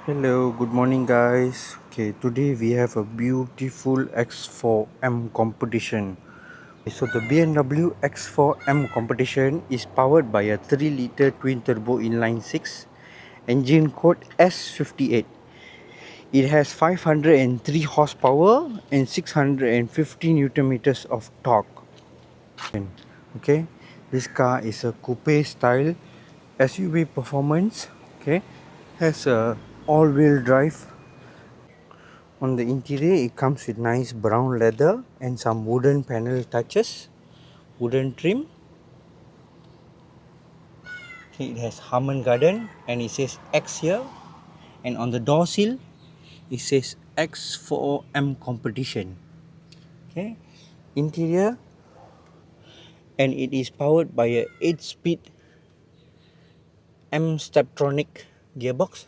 Hello, good morning guys. Okay, today we have a beautiful X4 M competition. So the BMW X4 M competition is powered by a 3-liter twin turbo inline 6 engine code S58. It has 503 horsepower and 650 Newton meters of torque. Okay, this car is a coupe style SUV performance. Okay, has a all-wheel drive. On the interior, it comes with nice brown leather and some wooden panel touches, wooden trim. Okay, it has Harman Garden and it says X here. And on the door sill, it says X4 M Competition. Okay, interior, and it is powered by a 8-speed M Steptronic gearbox.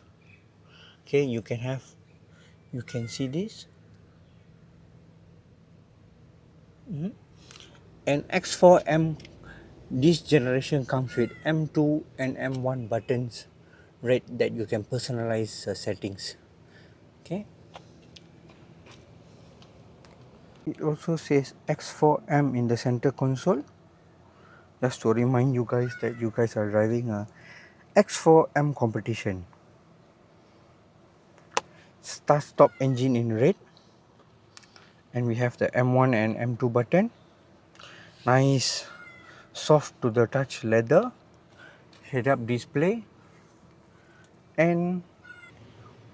Okay, you can see this. And X4M, this generation comes with M2 and M1 buttons red that you can personalize settings. Okay, it also says X4M in the center console, just to remind you guys that you guys are driving a X4M competition. Start stop engine in red, and we have the M1 and M2 button. Nice soft to the touch leather, head-up display, and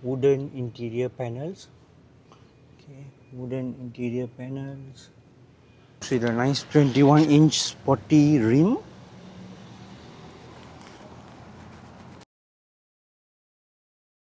wooden interior panels. Okay, wooden interior panels with a nice 21-inch sporty rim.